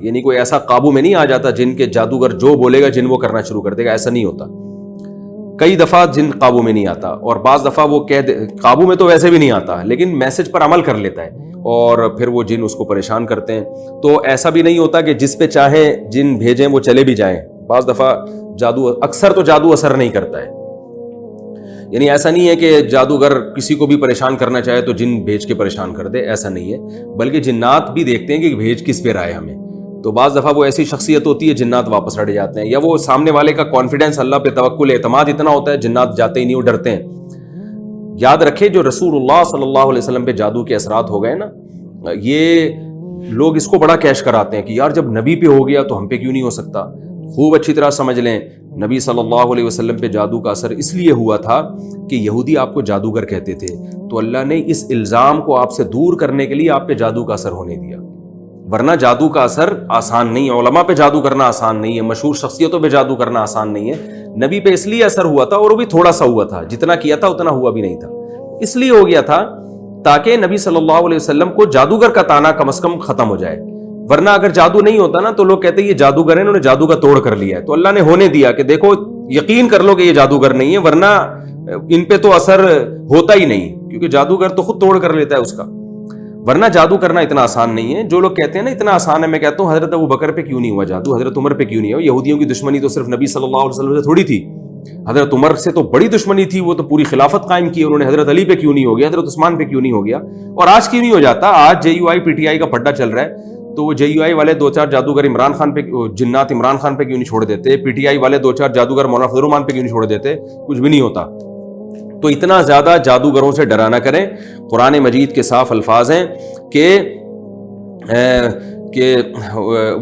یعنی کوئی ایسا قابو میں نہیں آ جاتا جن کے جادوگر جو بولے گا جن وہ کرنا شروع کر دے گا, ایسا نہیں ہوتا. کئی دفعہ جن قابو میں نہیں آتا, اور بعض دفعہ وہ قابو میں تو ویسے بھی نہیں آتا لیکن میسج پر عمل کر لیتا ہے اور پھر وہ جن اس کو پریشان کرتے ہیں. تو ایسا بھی نہیں ہوتا کہ جس پہ چاہیں جن بھیجیں وہ چلے بھی جائیں. بعض دفعہ جادو, اکثر تو جادو اثر نہیں کرتا ہے. یعنی ایسا نہیں ہے کہ جادوگر کسی کو بھی پریشان کرنا چاہے تو جن بھیج کے پریشان کر دے, ایسا نہیں ہے. بلکہ جنات بھی دیکھتے ہیں کہ بھیج کس پہ رہا ہے ہمیں. تو بعض دفعہ وہ ایسی شخصیت ہوتی ہے جنات واپس ہٹ جاتے ہیں, یا وہ سامنے والے کا کانفیڈنس, اللہ پہ توکل, اعتماد اتنا ہوتا ہے جنات جاتے ہی نہیں, وہ ڈرتے ہیں. یاد رکھیں جو رسول اللہ صلی اللہ علیہ وسلم پہ جادو کے اثرات ہو گئے نا, یہ لوگ اس کو بڑا کیش کراتے ہیں کہ یار جب نبی پہ ہو گیا تو ہم پہ کیوں نہیں ہو سکتا. خوب اچھی طرح سمجھ لیں, نبی صلی اللہ علیہ وسلم پہ جادو کا اثر اس لیے ہوا تھا کہ یہودی آپ کو جادوگر کہتے تھے, تو اللہ نے اس الزام کو آپ سے دور کرنے کے لیے آپ پہ جادو کا اثر ہونے دیا. ورنہ جادو کا اثر آسان نہیں ہے, علماء پہ جادو کرنا آسان نہیں ہے, مشہور شخصیتوں پہ جادو کرنا آسان نہیں ہے. نبی پہ اس لیے اثر ہوا تھا, اور وہ بھی تھوڑا سا ہوا تھا, جتنا کیا تھا اتنا ہوا بھی نہیں تھا. اس لیے ہو گیا تھا تاکہ نبی صلی اللہ علیہ وسلم کو جادوگر کا تانا کم از کم ختم ہو جائے. ورنہ اگر جادو نہیں ہوتا نا تو لوگ کہتے ہیں یہ جادوگر ہیں, انہوں نے جادو کا توڑ کر لیا ہے. تو اللہ نے ہونے دیا کہ دیکھو یقین کر لو کہ یہ جادوگر نہیں ہے, ورنہ ان پہ تو اثر ہوتا ہی نہیں, کیونکہ جادوگر تو خود توڑ کر لیتا ہے اس کا. ورنہ جادو کرنا اتنا آسان نہیں ہے. جو لوگ کہتے ہیں نا اتنا آسان ہے, میں کہتا ہوں حضرت ابوبکر پہ کیوں نہیں ہوا جادو, حضرت عمر پہ کیوں نہیں ہوا. یہودیوں کی دشمنی تو صرف نبی صلی اللہ علیہ وسلم سے تھوڑی تھی, حضرت عمر سے تو بڑی دشمنی تھی, وہ تو پوری خلافت قائم کی انہوں نے. حضرت علی پہ کیوں نہیں ہو گیا, حضرت عثمان پہ کیوں نہیں ہو گیا, اور آج کیوں نہیں ہو جاتا. آج جے you I P T I کا پڈا چل رہا ہے, تو وہ جے یو آئی والے 2-4 جادوگر عمران خان پہ, جنات عمران خان پہ کیوں نہیں چھوڑ دیتے, پی ٹی آئی والے 2-4 جادوگر مولانا فضل الرحمان پہ کیوں نہیں چھوڑ دیتے, کچھ بھی نہیں ہوتا. تو اتنا زیادہ جادوگروں سے ڈرا نہ کریں. قرآن مجید کے صاف الفاظ ہیں کہ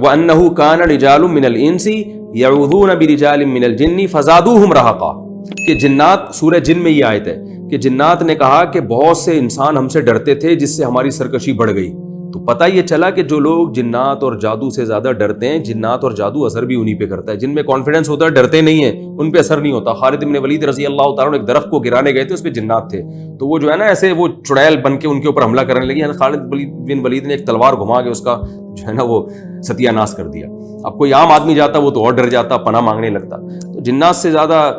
وَأَنَّهُ كَانَ رِجَالٌ مِّنَ الْإِنسِ يَعُوذُونَ بِرِجَالٍ مِّنَ الْجِنِّ فَزَادُوهُمْ رَهَقًا, کہ جنات, سورہ جن میں یہ آیت ہے کہ جنات نے کہا کہ بہت سے انسان ہم سے ڈرتے تھے جس سے ہماری سرکشی بڑھ گئی. تو پتہ یہ چلا کہ جو لوگ جنات اور جادو سے زیادہ ڈرتے ہیں, جنات اور جادو اثر بھی انہی پہ کرتا ہے. جن میں کانفیڈنس ہوتا ہے ڈرتے نہیں ہیں, ان پہ اثر نہیں ہوتا. خالد بن ولید رضی اللہ تعالیٰ عنہ ایک درخت کو گرانے گئے تھے, اس پہ جنات تھے, تو وہ جو ہے نا ایسے وہ چڑیل بن کے ان کے اوپر حملہ کرنے لگی. خالد بن ولید نے ایک تلوار گھما کے اس کا جو ہے نا وہ ستیہ ناش کر دیا. اب کوئی عام آدمی جاتا وہ تو اور ڈر جاتا, پناہ مانگنے لگتا. تو جنات سے زیادہ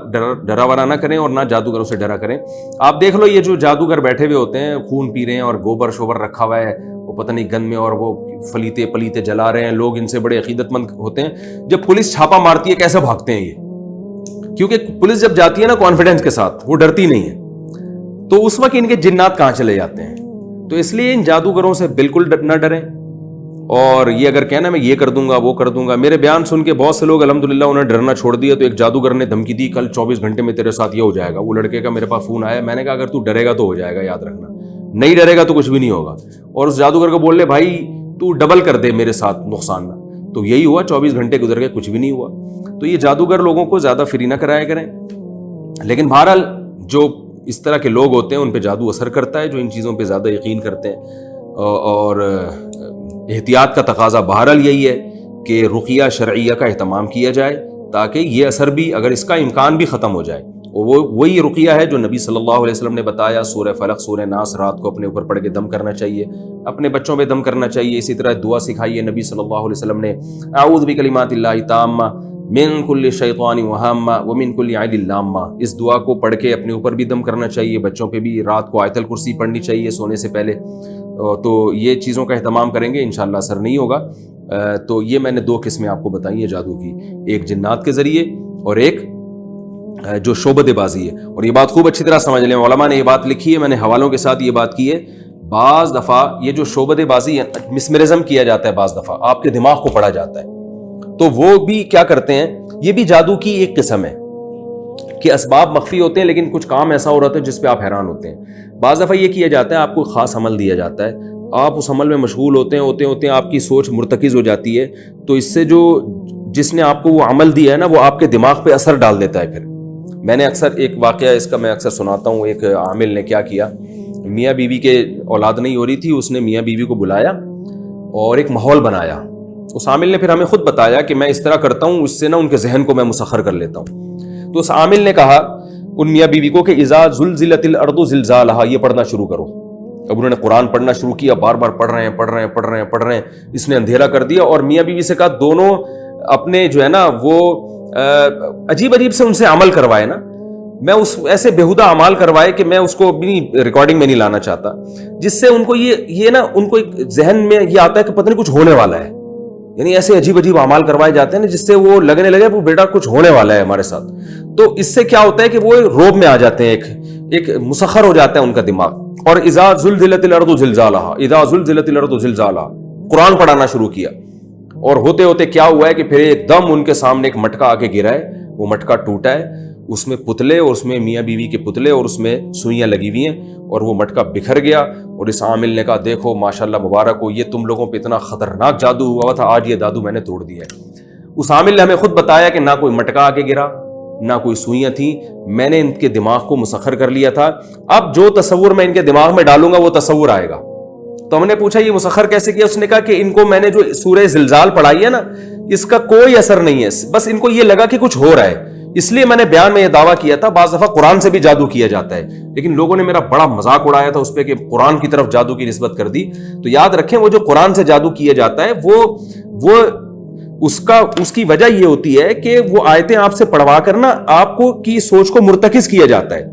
ڈرا ورا نہ کریں اور نہ جادوگروں سے ڈرا کریں. آپ دیکھ لو یہ جو جادوگر بیٹھے ہوئے ہوتے ہیں, خون پی رہے ہیں اور گوبر شوبر رکھا ہوا ہے وہ پتہ نہیں گن میں, اور وہ فلیتے پلیتے جلا رہے ہیں, لوگ ان سے بڑے عقیدت مند ہوتے ہیں. جب پولیس چھاپا مارتی ہے کیسے بھاگتے ہیں یہ, کیونکہ پولیس جب جاتی ہے نا کانفیڈنس کے ساتھ, وہ ڈرتی نہیں ہے, تو اس وقت ان کے جنات کہاں چلے جاتے ہیں. تو اس لیے ان جادوگروں سے بالکل نہ ڈریں. اور یہ اگر کہنا میں یہ کر دوں گا وہ کر دوں گا, میرے بیان سن کے بہت سے لوگ الحمدللہ انہوں نے ڈرنا چھوڑ دیا. تو ایک جادوگر نے دھمکی دی کل 24 گھنٹے میں تیرے ساتھ یہ ہو جائے گا. وہ لڑکے کا میرے پاس فون آیا, میں نے کہا اگر تو ڈرے گا تو ہو جائے گا, یاد رکھنا, نہیں ڈرے گا تو کچھ بھی نہیں ہوگا. اور اس جادوگر کو بول لے بھائی تو ڈبل کر دے میرے ساتھ نقصان نہ. تو یہی ہوا, 24 گھنٹے گزر گئے, کچھ بھی نہیں ہوا. تو یہ جادوگر لوگوں کو زیادہ فری نہ کرایا کریں. لیکن بہرحال جو اس طرح کے لوگ ہوتے ہیں ان پہ جادو اثر کرتا ہے, جو ان چیزوں پہ زیادہ یقین کرتے ہیں. اور احتیاط کا تقاضا بہرحال یہی ہے کہ رقیہ شرعیہ کا اہتمام کیا جائے تاکہ یہ اثر بھی, اگر اس کا امکان بھی ختم ہو جائے. وہی رقیہ ہے جو نبی صلی اللہ علیہ وسلم نے بتایا, سورہ فلق سورہ ناس رات کو اپنے اوپر پڑھ کے دم کرنا چاہیے, اپنے بچوں پہ دم کرنا چاہیے. اسی طرح دعا سکھائی ہے نبی صلی اللہ علیہ وسلم نے, اعوذ بکلمات اللہ تامہ من کل شیطان وہامہ ومن کل عین لامہ. اس دعا کو پڑھ کے اپنے اوپر بھی دم کرنا چاہیے, بچوں پہ بھی. رات کو آیت الکرسی پڑھنی چاہیے سونے سے پہلے. تو یہ چیزوں کا اہتمام کریں گے انشاءاللہ اثر نہیں ہوگا. تو یہ میں نے 2 قسمیں آپ کو بتائی ہیں جادو کی, ایک جنات کے ذریعے اور ایک جو شعبدے بازی ہے. اور یہ بات خوب اچھی طرح سمجھ لیں, علماء نے یہ بات لکھی ہے, میں نے حوالوں کے ساتھ یہ بات کی ہے. بعض دفعہ یہ جو شعبدے بازی ہے, مسمرزم کیا جاتا ہے, بعض دفعہ آپ کے دماغ کو پڑھا جاتا ہے, تو وہ بھی کیا کرتے ہیں, یہ بھی جادو کی ایک قسم ہے کہ اسباب مخفی ہوتے ہیں لیکن کچھ کام ایسا ہو رہا ہے جس پہ آپ حیران ہوتے ہیں. بعض دفعہ یہ کیا جاتا ہے, آپ کو خاص عمل دیا جاتا ہے, آپ اس عمل میں مشغول ہوتے ہیں آپ کی سوچ مرتکز ہو جاتی ہے, تو اس سے جس نے آپ کو وہ عمل دیا ہے نا وہ آپ کے دماغ پہ اثر ڈال دیتا ہے. پھر میں نے اکثر ایک واقعہ اس کا میں اکثر سناتا ہوں. ایک عامل نے کیا کیا, میاں بیوی کے اولاد نہیں ہو رہی تھی, اس نے میاں بیوی کو بلایا اور ایک ماحول بنایا. اس عامل نے پھر ہمیں خود بتایا کہ میں اس طرح کرتا ہوں, اس سے نا ان کے ذہن کو میں مسخر کر لیتا ہوں. تو اس عامل نے کہا ان میاں بیوی کو کہ اذا زلزلت الارض زلزالہا, یہ پڑھنا شروع کرو. اب انہوں نے قرآن پڑھنا شروع کیا, بار بار پڑھ رہے ہیں. اس نے اندھیرا کر دیا, اور میاں بیوی سے کہا دونوں اپنے جو ہے نا وہ عجیب سے ان سے عمل کروائے نا. میں اس ایسے بےہودہ اعمال کروائے کہ میں اس کو اپنی ریکارڈنگ میں نہیں لانا چاہتا, جس سے ان کو یہ نا ان کو ایک ذہن میں یہ آتا ہے کہ پتہ نہیں کچھ ہونے والا ہے. یعنی ایسے عجیب اعمال کروائے جاتے ہیں نا جس سے وہ لگنے لگے وہ بیٹا کچھ ہونے والا ہے ہمارے ساتھ. تو اس سے کیا ہوتا ہے کہ وہ روب میں آ جاتے ہیں, ایک مسخر ہو جاتا ہے ان کا دماغ. اور اذا زلزلت الارض زلزالہا, اذا زلزلت الارض زلزالہا, قرآن پڑھانا شروع کیا. اور ہوتے ہوتے کیا ہوا ہے کہ پھر ایک دم ان کے سامنے ایک مٹکا آ کے گرا ہے. وہ مٹکا ٹوٹا ہے, اس میں پتلے, اور اس میں میاں بیوی کے پتلے, اور اس میں سوئیاں لگی ہوئی ہیں, اور وہ مٹکا بکھر گیا. اور اس عامل نے کہا دیکھو ماشاءاللہ مبارک ہو, یہ تم لوگوں پہ اتنا خطرناک جادو ہوا تھا, آج یہ جادو میں نے توڑ دیا ہے. اس عامل نے ہمیں خود بتایا کہ نہ کوئی مٹکا آ کے گرا, نہ کوئی سوئیاں تھیں, میں نے ان کے دماغ کو مسخر کر لیا تھا. اب جو تصور میں ان کے دماغ میں ڈالوں گا وہ تصور آئے گا. تو ہم نے پوچھا یہ مسخر کیسے کیا؟ اس نے کہا کہ ان کو میں نے جو سورہ زلزال پڑھائی ہے نا, اس کا کوئی اثر نہیں ہے, بس ان کو یہ لگا کہ کچھ ہو رہا ہے. اس لیے میں نے بیان میں یہ دعویٰ کیا تھا بعض دفعہ قرآن سے بھی جادو کیا جاتا ہے, لیکن لوگوں نے میرا بڑا مذاق اڑایا تھا اس پہ کہ قرآن کی طرف جادو کی نسبت کر دی. تو یاد رکھیں وہ جو قرآن سے جادو کیا جاتا ہے وہ اس کی وجہ یہ ہوتی ہے کہ وہ آیتیں آپ سے پڑھوا کر نا آپ کو کی سوچ کو مرتکز کیا جاتا ہے.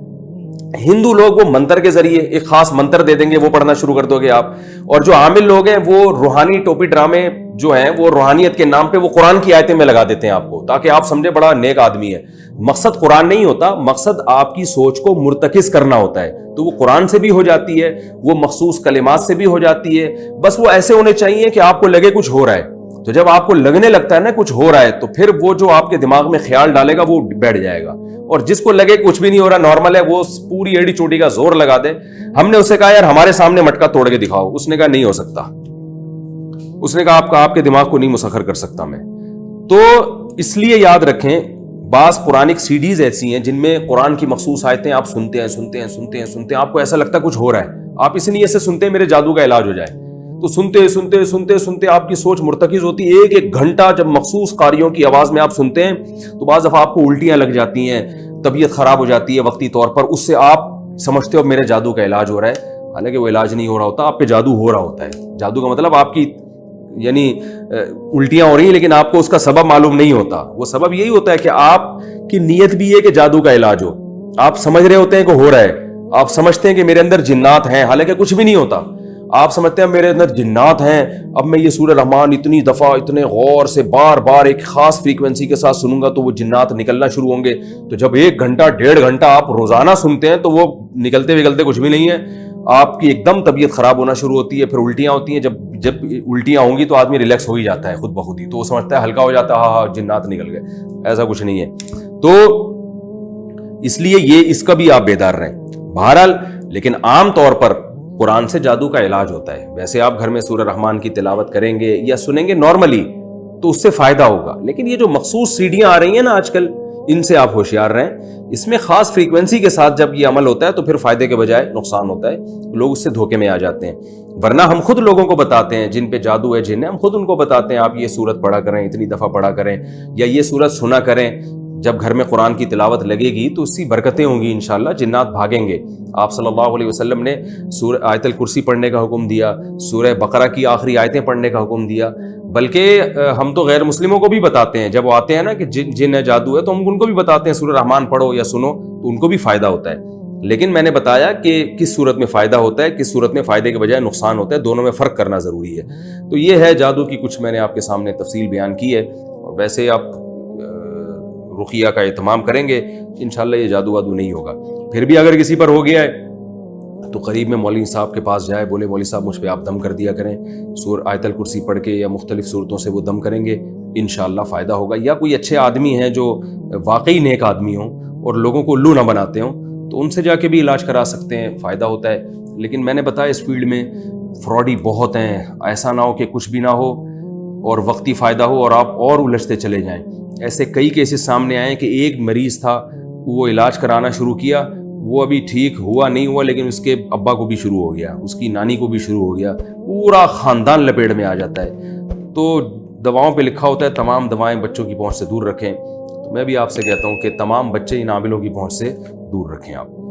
ہندو لوگ وہ منتر کے ذریعے ایک خاص منتر دے دیں گے, وہ پڑھنا شروع کر دو گے آپ. اور جو عامل لوگ ہیں وہ روحانی ٹوپی ڈرامے جو ہیں وہ روحانیت کے نام پہ وہ قرآن کی آیتیں میں لگا دیتے ہیں آپ کو, تاکہ آپ سمجھے بڑا نیک آدمی ہے. مقصد قرآن نہیں ہوتا, مقصد آپ کی سوچ کو مرتکز کرنا ہوتا ہے. تو وہ قرآن سے بھی ہو جاتی ہے, وہ مخصوص کلمات سے بھی ہو جاتی ہے, بس وہ ایسے ہونے چاہیے کہ آپ کو لگے کچھ ہو رہا ہے. تو جب آپ کو لگنے لگتا ہے نا کچھ ہو رہا ہے, تو پھر وہ جو آپ کے دماغ میں خیال ڈالے گا وہ بیٹھ جائے گا. اور جس کو لگے کچھ بھی نہیں ہو رہا, نارمل ہے, وہ پوری ایڑی چوٹی کا زور لگا دے. ہم نے اسے کہا یار ہمارے سامنے مٹکا توڑ کے دکھاؤ. اس نے کہا نہیں ہو سکتا. اس نے کہا آپ کے دماغ کو نہیں مسخر کر سکتا میں. تو اس لیے یاد رکھیں بعض قرآنک سیڈیز ایسی ہیں جن میں قرآن کی مخصوص آیتیں آپ سنتے ہیں, آپ کو ایسا لگتا ہے کچھ ہو رہا ہے, آپ اس نیت سے سنتے ہیں میرے جادو کا علاج ہو جائے. تو سنتے آپ کی سوچ مرتکز ہوتی ہے. ایک گھنٹہ جب مخصوص قاریوں کی آواز میں آپ سنتے ہیں تو بعض دفعہ آپ کو الٹیاں لگ جاتی ہیں, طبیعت خراب ہو جاتی ہے وقتی طور پر. اس سے آپ سمجھتے ہو میرے جادو کا علاج ہو رہا ہے, حالانکہ وہ علاج نہیں ہو رہا ہوتا, آپ پہ جادو ہو رہا ہوتا ہے. جادو کا مطلب آپ کی یعنی الٹیاں ہو رہی ہیں لیکن آپ کو اس کا سبب معلوم نہیں ہوتا. وہ سبب یہی ہوتا ہے کہ آپ کی نیت بھی ہے کہ جادو کا علاج ہو. آپ سمجھ رہے ہوتے ہیں کہ ہو رہا ہے, آپ سمجھتے ہیں کہ میرے اندر جنات ہیں, حالانکہ کچھ بھی نہیں ہوتا. آپ سمجھتے ہیں میرے اندر جنات ہیں, اب میں یہ سورہ رحمان اتنی دفعہ اتنے غور سے بار بار ایک خاص فریکوینسی کے ساتھ سنوں گا تو وہ جنات نکلنا شروع ہوں گے. تو جب 1 گھنٹہ 1.5 گھنٹہ آپ روزانہ سنتے ہیں تو وہ نکلتے کچھ بھی نہیں ہے. آپ کی ایک دم طبیعت خراب ہونا شروع ہوتی ہے, پھر الٹیاں ہوتی ہیں. جب الٹیاں ہوں گی تو آدمی ریلیکس ہو ہی جاتا ہے خود بخود ہی, تو وہ سمجھتا ہے ہلکا ہو جاتا ہے, ہاں جنات نکل گئے. ایسا کچھ نہیں ہے. تو اس لیے یہ اس کا بھی آپ بیدار رہیں. بہرحال لیکن عام طور پر قرآن سے جادو کا علاج ہوتا ہے. ویسے آپ گھر میں سورہ رحمان کی تلاوت کریں گے یا سنیں گے نارملی تو اس سے فائدہ ہوگا, لیکن یہ جو مخصوص سیڈیاں آ رہی ہیں نا آج کل, ان سے آپ ہوشیار رہیں. اس میں خاص فریکوینسی کے ساتھ جب یہ عمل ہوتا ہے تو پھر فائدے کے بجائے نقصان ہوتا ہے, لوگ اس سے دھوکے میں آ جاتے ہیں. ورنہ ہم خود لوگوں کو بتاتے ہیں جن پہ جادو ہے جن ہے, ہم خود ان کو بتاتے ہیں آپ یہ سورت پڑھا کریں, اتنی دفعہ پڑھا کریں, یا یہ سورت سنا کریں. جب گھر میں قرآن کی تلاوت لگے گی تو اس کی برکتیں ہوں گی انشاءاللہ, جنات بھاگیں گے. آپ صلی اللہ علیہ وسلم نے سورہ آیت الکرسی پڑھنے کا حکم دیا, سورہ بقرہ کی آخری آیتیں پڑھنے کا حکم دیا. بلکہ ہم تو غیر مسلموں کو بھی بتاتے ہیں, جب وہ آتے ہیں نا کہ جن ہے جادو ہے تو ہم ان کو بھی بتاتے ہیں سورہ رحمان پڑھو یا سنو, تو ان کو بھی فائدہ ہوتا ہے. لیکن میں نے بتایا کہ کس صورت میں فائدہ ہوتا ہے, کس صورت میں فائدے کے بجائے نقصان ہوتا ہے, دونوں میں فرق کرنا ضروری ہے. تو یہ ہے جادو کی کچھ میں نے آپ کے سامنے تفصیل بیان کی ہے. اور ویسے آپ رقیہ کا اہتمام کریں گے انشاءاللہ یہ جادو وادو نہیں ہوگا. پھر بھی اگر کسی پر ہو گیا ہے تو قریب میں مولوی صاحب کے پاس جائے, بولے مولوی صاحب مجھ پہ آپ دم کر دیا کریں, سورہ آیت الکرسی پڑھ کے یا مختلف صورتوں سے وہ دم کریں گے, انشاءاللہ فائدہ ہوگا. یا کوئی اچھے آدمی ہیں جو واقعی نیک آدمی ہوں اور لوگوں کو الو نہ بناتے ہوں, تو ان سے جا کے بھی علاج کرا سکتے ہیں, فائدہ ہوتا ہے. لیکن میں نے بتایا اس فیلڈ میں فراڈی بہت ہیں, ایسا نہ ہو کہ کچھ بھی نہ ہو اور وقتی فائدہ ہو اور آپ اور الجھتے چلے جائیں. ایسے کئی کیسز سامنے آئے کہ ایک مریض تھا, وہ علاج کرانا شروع کیا, وہ ابھی ٹھیک ہوا نہیں ہوا, لیکن اس کے ابا کو بھی شروع ہو گیا, اس کی نانی کو بھی شروع ہو گیا, پورا خاندان لپیٹ میں آ جاتا ہے. تو دواؤں پہ لکھا ہوتا ہے تمام دوائیں بچوں کی پہنچ سے دور رکھیں. تو میں بھی آپ سے کہتا ہوں کہ تمام بچے ان عاملوں کی پہنچ سے دور رکھیں آپ.